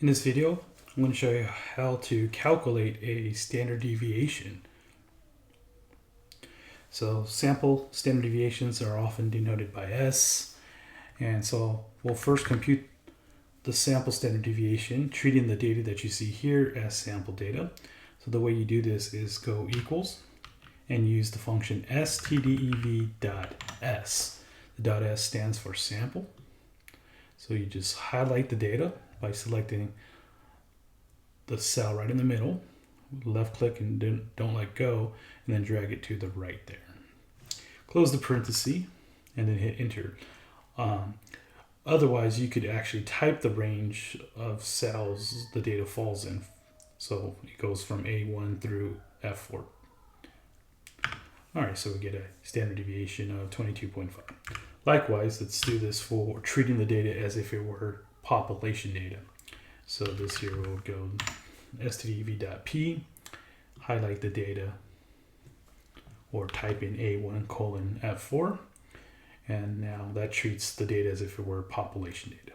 In this video, I'm going to show you how to calculate a standard deviation. So sample standard deviations are often denoted by S. And so we'll first compute the sample standard deviation, treating the data that you see here as sample data. So the way you do this is go equals and use the function stdev.s. The .s stands for sample. So you just highlight the data by selecting the cell right in the middle, left click and don't let go, and then drag it to the right there. Close the parenthesis and then hit enter. Otherwise, you could actually type the range of cells the data falls in. So it goes from A1 through F4. All right, so we get a standard deviation of 22.5. Likewise, let's do this for treating the data as if it were population data. So this here will go stdev.p, highlight the data, or type in A1:F4, and now that treats the data as if it were population data.